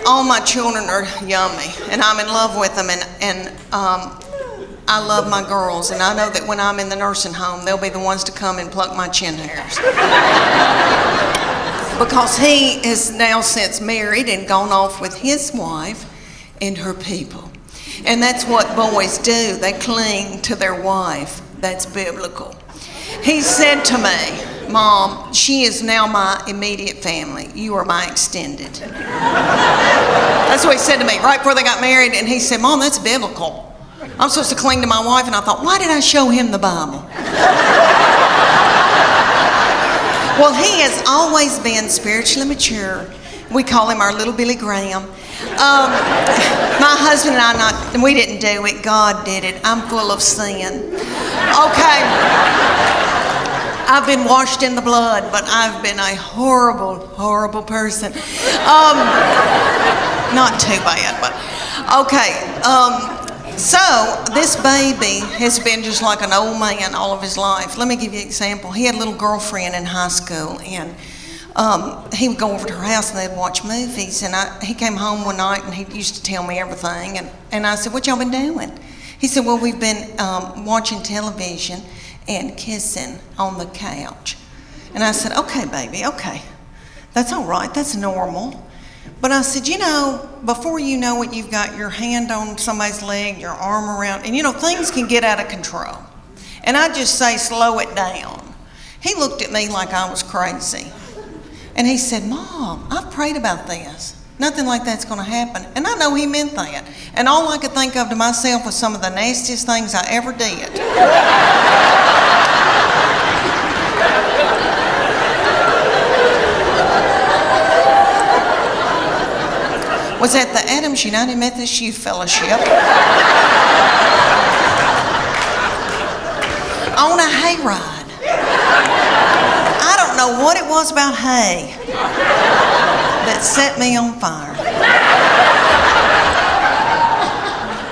all my children are yummy, and I'm in love with them, and I love my girls, and I know that when I'm in the nursing home, they'll be the ones to come and pluck my chin hairs. Because he is now since married and gone off with his wife and her people. And that's what boys do. They cling to their wife. That's biblical. He said to me, Mom, she is now my immediate family. You are my extended. That's what he said to me right before they got married. And he said, Mom, that's biblical. I'm supposed to cling to my wife. And I thought, why did I show him the Bible? Well, he has always been spiritually mature. We call him our little Billy Graham. My husband and I, we didn't do it. God did it. I'm full of sin. Okay. I've been washed in the blood, but I've been a horrible, horrible person. Not too bad, but okay. So this baby has been just like an old man all of his life. Let me give you an example. He had a little girlfriend in high school, and he would go over to her house and they'd watch movies. And he came home one night and he used to tell me everything. And I said, what y'all been doing? He said, well, we've been watching television and kissing on the couch. And I said, okay, baby, okay. That's all right, that's normal. But I said, you know, before you know it, you've got your hand on somebody's leg, your arm around, and you know, things can get out of control. And I just say, slow it down. He looked at me like I was crazy. And he said, Mom, I've prayed about this. Nothing like that's gonna happen. And I know he meant that. And all I could think of to myself was some of the nastiest things I ever did. Was at the Adams United Methodist Youth Fellowship on a hayride. I don't know what it was about hay that set me on fire.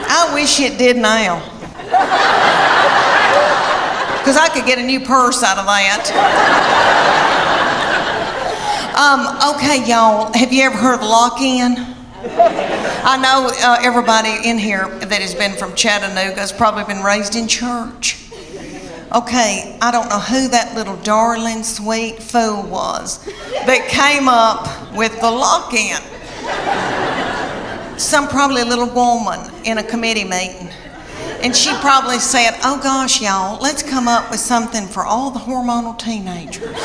I wish it did now, because I could get a new purse out of that. Okay, y'all, have you ever heard of lock-in? I know everybody in here that has been from Chattanooga has probably been raised in church. Okay, I don't know who that little darling, sweet fool was that came up with the lock-in. Probably a little woman in a committee meeting. And she probably said, oh gosh, y'all, let's come up with something for all the hormonal teenagers.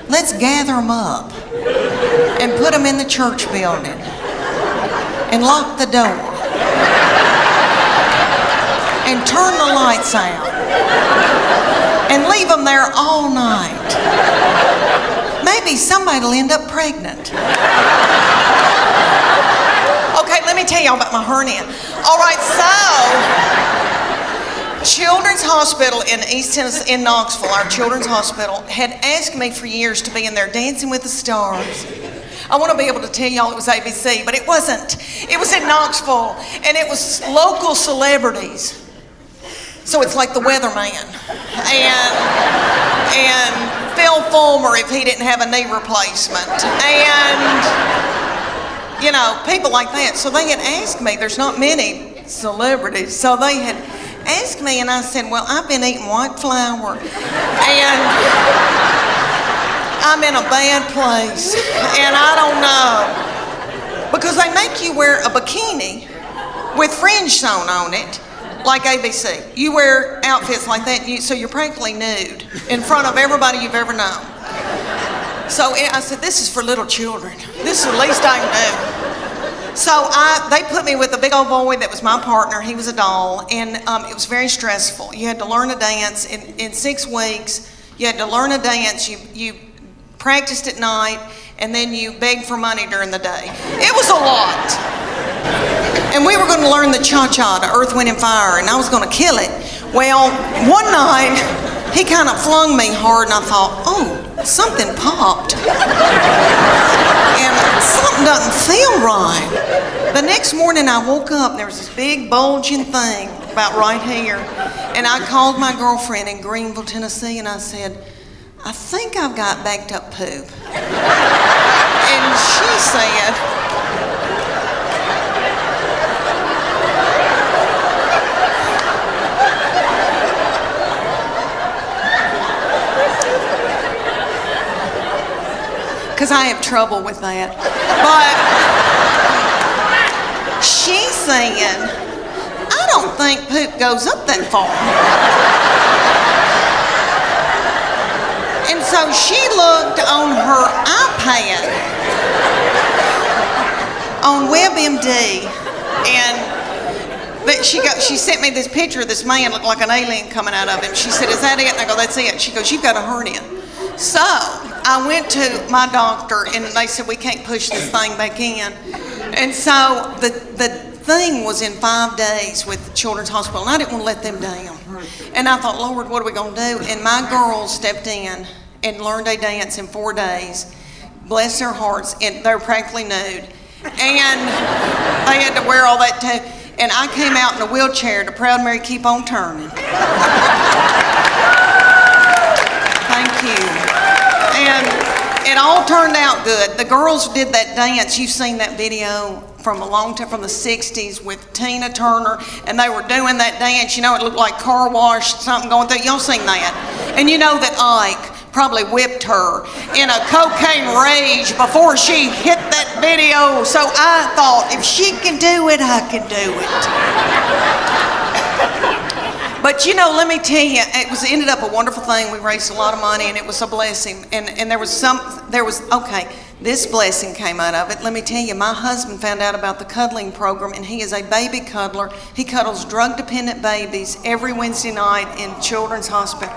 Let's gather them up and put them in the church building and lock the door and turn the lights out and leave them there all night. Maybe somebody will end up pregnant. Okay, let me tell y'all about my hernia. All right, so Children's Hospital in East Tennessee, in Knoxville, our Children's Hospital, had asked me for years to be in their Dancing with the Stars. I want to be able to tell y'all it was ABC, but it wasn't. It was in Knoxville, and it was local celebrities. So it's like the weatherman, and Phil Fulmer if he didn't have a knee replacement, and you know, people like that. So they had asked me, there's not many celebrities, so they had asked me, and I said, well, I've been eating white flour, and I'm in a bad place, and I don't know. Because they make you wear a bikini with fringe sewn on it, like ABC. You wear outfits like that, so you're practically nude in front of everybody you've ever known. So I said, this is for little children. This is the least I can do. So they put me with a big old boy that was my partner. He was a doll, and it was very stressful. You had to learn a dance in 6 weeks. You had to learn a dance. You practiced at night, and then you begged for money during the day. It was a lot. And we were going to learn the cha-cha, to Earth, Wind, and Fire, and I was going to kill it. Well, one night, he kind of flung me hard, and I thought, oh, something popped. And something doesn't feel right. The next morning, I woke up, and there was this big bulging thing about right here. And I called my girlfriend in Greenville, Tennessee, and I said, I think I've got backed up poop. said. Because I have trouble with that. But she's saying, I don't think poop goes up that far. And so she looked on her iPad on WebMD, but she sent me this picture of this man looked like an alien coming out of him. She said, is that it? And I go, that's it. She goes, you've got a hernia. So I went to my doctor and they said, we can't push this thing back in. And so the thing was in 5 days with the Children's Hospital, and I didn't want to let them down. And I thought, Lord, what are we going to do? And my girls stepped in and learned a dance in 4 days. Bless their hearts, and they were practically nude. And they had to wear all that too. And I came out in a wheelchair to Proud Mary Keep On Turning. Thank you. And it all turned out good. The girls did that dance. You've seen that video from a long time, from the 60s with Tina Turner, and they were doing that dance. You know, it looked like car wash, something going through. Y'all seen that? And you know that Ike probably whipped her in a cocaine rage before she hit that video. So I thought, if she can do it, I can do it. But you know, let me tell you, it ended up a wonderful thing. We raised a lot of money, and it was a blessing. And this blessing came out of it. Let me tell you, my husband found out about the cuddling program, and he is a baby cuddler. He cuddles drug-dependent babies every Wednesday night in Children's Hospital.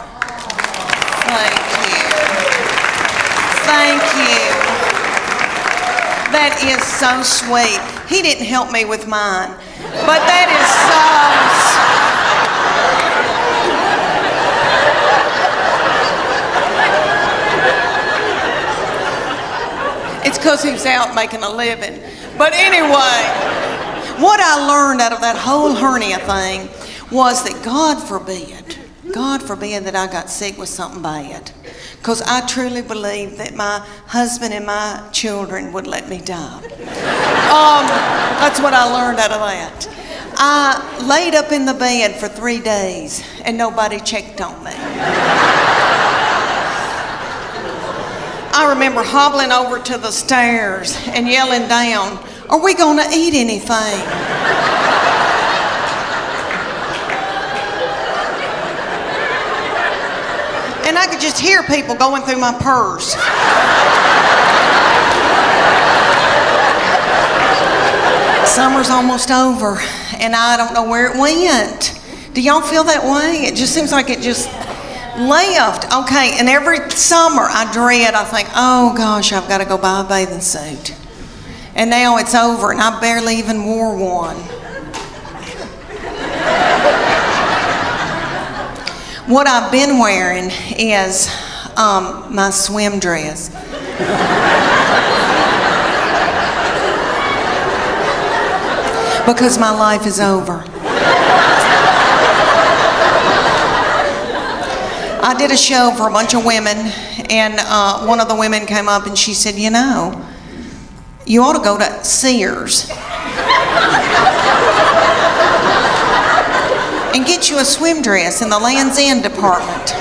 Thank you. Thank you. That is so sweet. He didn't help me with mine, but that is so... It's because he was out making a living. But anyway, what I learned out of that whole hernia thing was that God forbid that I got sick with something bad. Because I truly believe that my husband and my children would let me die. That's what I learned out of that. I laid up in the bed for 3 days and nobody checked on me. I remember hobbling over to the stairs and yelling down, are we gonna eat anything? And I could just hear people going through my purse. Summer's almost over, and I don't know where it went. Do y'all feel that way? It just seems like it just left. Okay, and every summer I think, oh gosh, I've got to go buy a bathing suit. And now it's over, and I barely even wore one. What I've been wearing is my swim dress. Because my life is over. I did a show for a bunch of women, and one of the women came up and she said, you know, you ought to go to Sears and get you a swim dress in the Land's End department.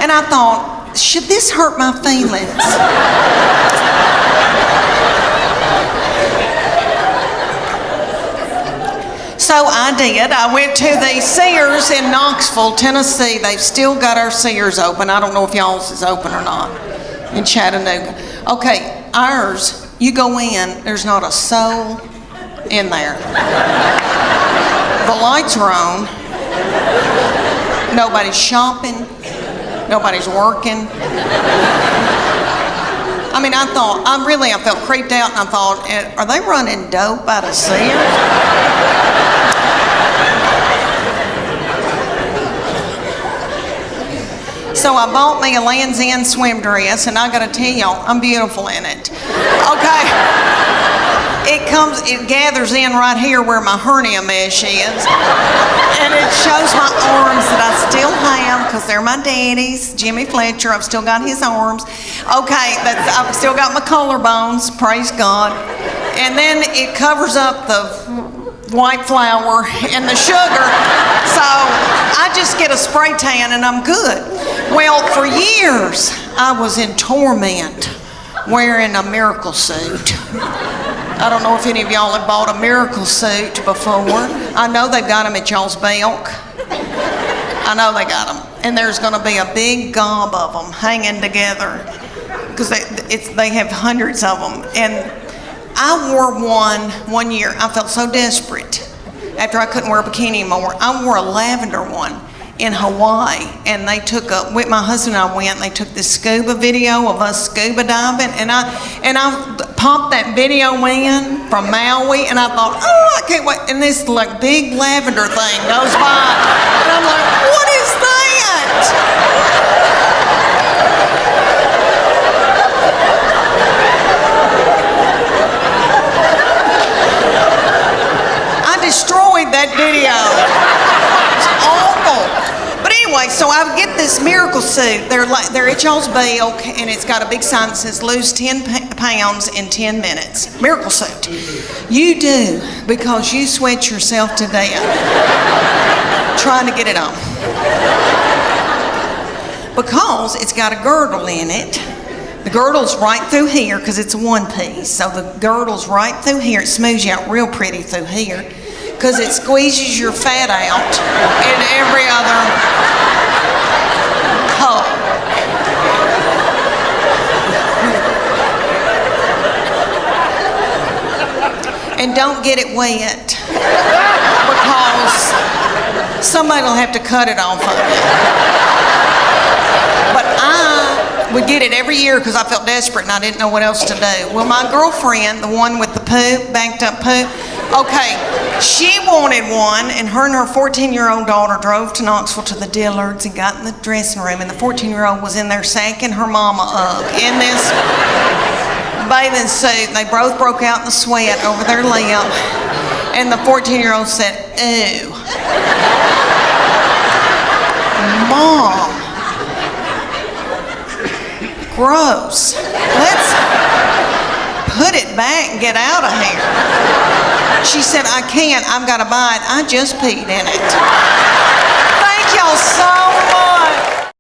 And I thought, should this hurt my feelings? So I did. I went to the Sears in Knoxville, Tennessee. They've still got our Sears open. I don't know if y'all's is open or not in Chattanooga. Okay, ours, you go in, there's not a soul in there. The lights are on. Nobody's shopping. Nobody's working. I mean, I felt creeped out, and I thought, are they running dope out of Sears? So I bought me a Land's End swim dress, and I gotta tell y'all, I'm beautiful in it. Okay. it gathers in right here where my hernia mesh is. And it shows my arms that I still have, because they're my daddy's. Jimmy Fletcher, I've still got his arms. Okay, I've still got my collarbones, praise God. And then it covers up the white flour and the sugar, so I just get a spray tan and I'm good. Well, for years, I was in torment wearing a miracle suit. I don't know if any of y'all have bought a miracle suit before. I know they've got them at y'all's Belk. I know they got them. And there's gonna be a big gob of them hanging together, because they have hundreds of them. And I wore one year. I felt so desperate after I couldn't wear a bikini anymore. I wore a lavender one in Hawaii, and they took with my husband and I went, and they took this scuba video of us scuba diving, and I popped that video in from Maui, and I thought, oh, I can't wait. And this like big lavender thing goes by, and I'm like, what is that? Destroyed that video. It's awful. But anyway, so I get this miracle suit. They're at y'all's Belk, and it's got a big sign that says lose 10 pounds in 10 minutes. Miracle suit. You do, because you sweat yourself to death trying to get it on. Because it's got a girdle in it. The girdle's right through here, because it's a one piece. So the girdle's right through here. It smooths you out real pretty through here, because it squeezes your fat out in every other hole. And don't get it wet, because somebody will have to cut it off of you. But I would get it every year because I felt desperate and I didn't know what else to do. Well, my girlfriend, the one with the poop, banked up poop, okay, she wanted one, and her 14-year-old daughter drove to Knoxville to the Dillards and got in the dressing room, and the 14-year-old was in there sacking her mama up in this bathing suit. They both broke out in the sweat over their lip, and the 14-year-old said, ew. Mom. Gross. Let's put it back and get out of here. She said, I can't. I've got to buy it. I just peed in it. Thank y'all so